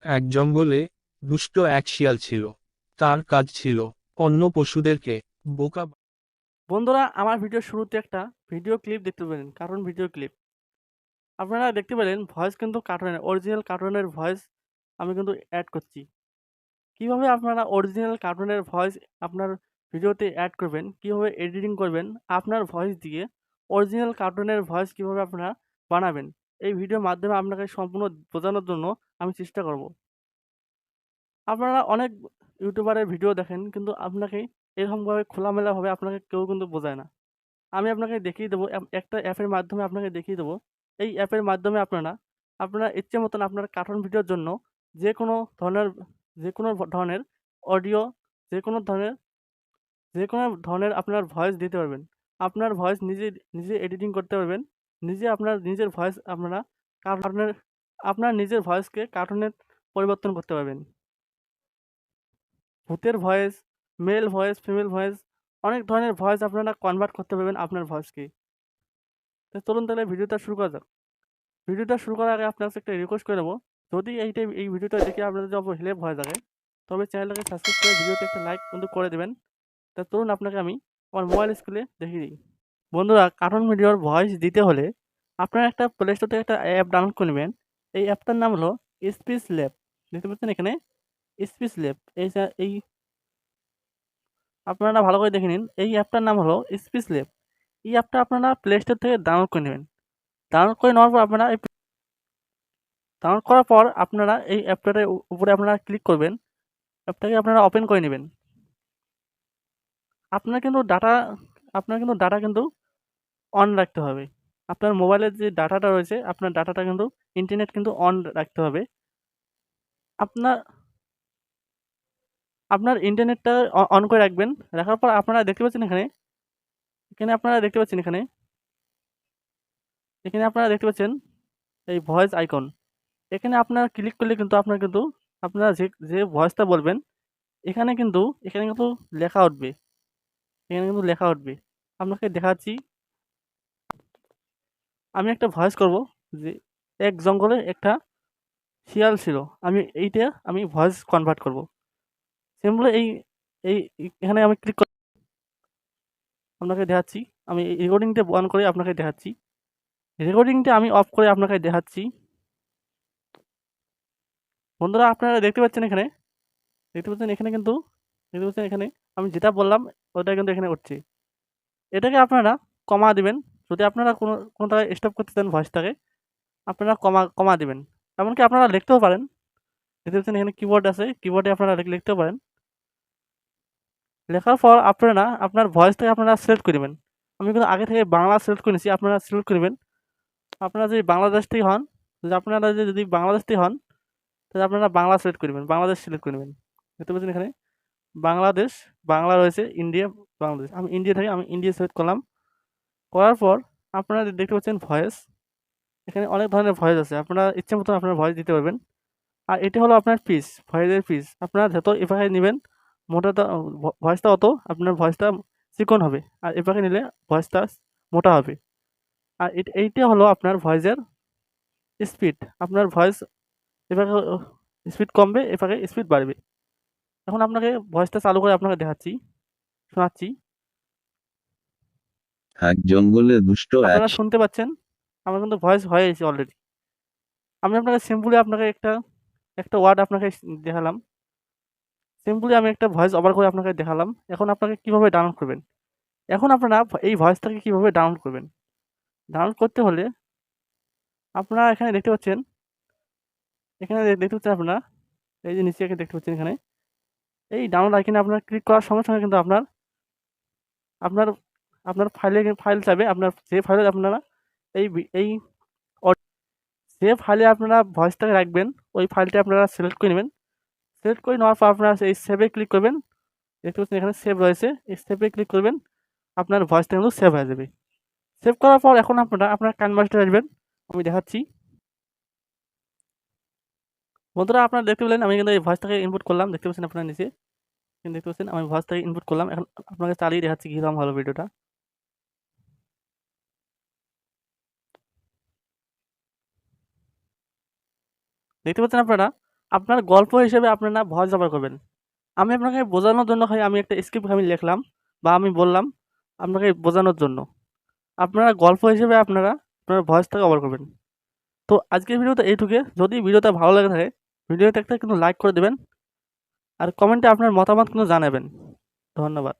এক জঙ্গলে দুষ্ট এক শিয়াল ছিল। তার কাজ ছিল অন্য পশুদেরকে বোকা বন্ধুরা, আমার ভিডিওর শুরুতে একটা ভিডিও ক্লিপ দেখতে পেলেন। কার্টুন ভিডিও ক্লিপ আপনারা দেখতে পেলেন। ভয়েস কিন্তু কার্টুনের অরিজিনাল কার্টুনের ভয়েস আমি কিন্তু অ্যাড করছি। কিভাবে আপনারা অরিজিনাল কার্টুনের ভয়েস আপনার ভিডিওতে অ্যাড করবেন, কিভাবে এডিটিং করবেন, আপনার ভয়েস দিয়ে অরিজিনাল কার্টুনের ভয়েস কিভাবে আপনারা বানাবেন, এই ভিডিওর মাধ্যমে আপনাকে সম্পূর্ণ বোঝানোর জন্য আমি চেষ্টা করব। আপনারা অনেক ইউটিউবারের ভিডিও দেখেন, কিন্তু আপনাকে এরকমভাবে খোলামেলাভাবে আপনাকে কেউ কিন্তু বোঝায় না। আমি আপনাকে দেখিয়ে দেবো, একটা অ্যাপের মাধ্যমে আপনাকে দেখিয়ে দেবো। এই অ্যাপের মাধ্যমে আপনারা ইচ্ছে মতন আপনার কার্টুন ভিডিওর জন্য যে কোনো ধরনের যে কোনো ধরনের অডিও, যে কোনো ধরনের যে কোনো ধরনের আপনার ভয়েস দিতে পারবেন। আপনার ভয়েস নিজে নিজে এডিটিং করতে পারবেন। নিজে আপনার নিজের ভয়েস আপনারা কার্টুনের আপনার নিজের ভয়েসকে কার্টুনে পরিবর্তন করতে পারবেন। ভূতের voice, mail voice, female voice, অনেক ধরনের ভয়েস আপনারা কনভার্ট করতে পারবেন আপনার ভয়েসকে। তো চলুন তাহলে ভিডিওটা শুরু করা যাক। ভিডিওটা শুরু করার আগে আপনার কাছে একটা রিকোয়েস্ট করে নেবো, যদি এই ভিডিওটা দেখে আপনাদের যদি হেল্প হয়ে থাকে, তবে চ্যানেলটাকে সাবস্ক্রাইব করে ভিডিওতে একটা লাইক কিন্তু করে দেবেন। তা চলুন আপনাকে আমি আমার মোবাইল স্ক্রিনে দেখিয়ে দিই। বন্ধুরা, কার্টুন ভিডিওর ভয়েস দিতে হলে আপনারা একটা প্লে স্টোর থেকে একটা অ্যাপ ডাউনলোড করে নেবেন। এই অ্যাপটার নাম হলো স্পিচ ল্যাব। দেখতে পাচ্ছেন এখানে স্পিচ ল্যাব। এই আপনারা ভালো করে দেখে নিন, এই অ্যাপটার নাম হলো স্পিচ ল্যাব। এই অ্যাপটা আপনারা প্লে স্টোর থেকে ডাউনলোড করে নেবেন। ডাউনলোড করে নেওয়ার পর ডাউনলোড করার পর আপনারা এই অ্যাপটার উপরে আপনারা ক্লিক করবেন। অ্যাপটাকে আপনারা ওপেন করে নেবেন। আপনার কিন্তু ডাটা আপনার কিন্তু ডাটা কিন্তু অন রাখতে হবে। আপনার মোবাইলের যে ডাটাটা রয়েছে, আপনার ডাটাটা কিন্তু ইন্টারনেট কিন্তু অন রাখতে হবে। আপনার আপনার ইন্টারনেটটা অন করে রাখবেন। রাখার পর আপনারা দেখতে পাচ্ছেন এখানে, এখানে আপনারা দেখতে পাচ্ছেন এখানে, এখানে আপনারা দেখতে পাচ্ছেন এই ভয়েস আইকন। এখানে আপনারা ক্লিক করলে কিন্তু আপনারা যে ভয়েসটা বলবেন, এখানে কিন্তু লেখা উঠবে। এখানে কিন্তু লেখা উঠবে। আপনাকে দেখাচ্ছি। আমি একটা ভয়েস করব যে এক জঙ্গলে একটা শিয়াল ছিল। আমি ভয়েস কনভার্ট করব। সিম্পলি এই এখানে আমি ক্লিক করে আপনাকে দেখাচ্ছি। আমি এই রেকর্ডিংটা অন করে আপনাকে দেখাচ্ছি। রেকর্ডিংটা আমি অফ করে আপনাকে দেখাচ্ছি। বন্ধুরা, আপনারা দেখতে পাচ্ছেন এখানে আমি যেটা বললাম ওটা কিন্তু এখানে উঠছে। এটাকে আপনারা কমা দিবেন। যদি আপনারা কোনো জায়গায় স্টপ করতে চান ভয়েসটাকে, আপনারা কমা দিবেন। এমনকি আপনারা লিখতেও পারেন। দেখতে পাচ্ছেন এখানে কিবোর্ড আছে, কিবোর্ডে আপনারা লিখতেও পারেন। লেখার পর আপনারা আপনার ভয়েসটাকে আপনারা সিলেক্ট করে নেবেন। আমি কিন্তু আগে থেকে বাংলা সিলেক্ট করে নিয়েছি, আপনারা সিলেক্ট করে নেবেন। আপনারা যদি বাংলাদেশ থেকে হন, যদি বাংলাদেশ থেকে হন, তাহলে আপনারা বাংলা সিলেক্ট করে নেবেন, বাংলাদেশ সিলেক্ট করে নেবেন। দেখতে পাচ্ছেন এখানে বাংলাদেশ, বাংলা রয়েছে, ইন্ডিয়া, বাংলাদেশ। আমি ইন্ডিয়া সিলেক্ট করলাম। করার পর আপনারা দেখতে পাচ্ছেন ভয়েস। এখানে অনেক ধরনের ভয়েস আছে, আপনারা ইচ্ছে মতন আপনার ভয়েস দিতে পারবেন। আর এটা হলো আপনার পিচ, ভয়েসের পিচ। আপনারা যত এপাশে নিবেন, মোটাটা ভয়েসটা অত আপনার ভয়েসটা চিকন হবে। আর এপাশে নিলে ভয়েসটা মোটা হবে। আর এইটা হলো আপনার ভয়েসের স্পিড। আপনার ভয়েস এপাশে স্পিড কমবে, এপাশে স্পিড বাড়বে। এখন আপনাকে ভয়েসটা চালু করে আপনাকে শোনাচ্ছি। এক জঙ্গলে দুষ্ট এক আপনারা শুনতে পাচ্ছেন আমার কিন্তু ভয়েস হয়ে গেছে অলরেডি। আমি আপনাকে সিম্পলি আপনাকে একটা একটা ওয়ার্ড আপনাকে দেখালাম। সিম্পলি আমি একটা ভয়েস ওভার করে আপনাকে দেখালাম। এখন আপনাকে কিভাবে ডাউনলোড করবেন? এখন আপনারা এই ভয়েসটাকে কিভাবে ডাউনলোড করবেন? ডাউনলোড করতে হলে আপনারা এখানে দেখতে পাচ্ছেন আপনারা, এই যে নিচে দেখতে পাচ্ছেন এখানে, এই ডাউনলোড আইকনে আপনারা ক্লিক করার সঙ্গে সঙ্গে কিন্তু আপনার আপনার ফাইল চাইবে। আপনার যে ফাইলে আপনারা এই এই যে ফাইলে আপনারা ভয়েসটাকে রাখবেন, ওই ফাইলটা আপনারা সিলেক্ট করে নেবেন। সিলেক্ট করে নেওয়ার পর আপনারা এই সেভে ক্লিক করবেন। দেখতে পাচ্ছেন এখানে সেভ রয়েছে, এই সেভে ক্লিক করবেন। আপনার ভয়েসটা কিন্তু সেভ হয়ে যাবে। সেভ করার পর এখন আপনারা আপনার ক্যানভাসটা আসবেন। আমি দেখাচ্ছি। বন্ধুরা, আপনারা দেখতে পেলেন আমি কিন্তু এই ভয়েসটাকে ইনপুট করলাম। দেখতে পাচ্ছেন আপনারা নিচে, দেখতে পাচ্ছেন আমি ভয়েসটাকে ইনপুট করলাম। এখন আপনাকে চালিয়ে দেখাচ্ছি কীরকম হলো ভিডিওটা। দেখতে পাচ্ছেন আপনারা আপনার গল্প হিসেবে আপনারা ভয়েস ব্যবহার করবেন। আমি আপনাকে বোঝানোর জন্য আমি একটা স্ক্রিপ্ট লিখলাম বা আমি বললাম আপনাকে বোঝানোর জন্য। আপনারা গল্প হিসেবে আপনারা আপনার ভয়েসটাকে ব্যবহার করবেন। তো আজকের ভিডিওটা এইটুকুই। যদি ভিডিওটা ভালো লাগে থাকে ভিডিওতে একটা কিন্তু লাইক করে দেবেন আর কমেন্টে আপনার মতামত কিন্তু জানাবেন। ধন্যবাদ।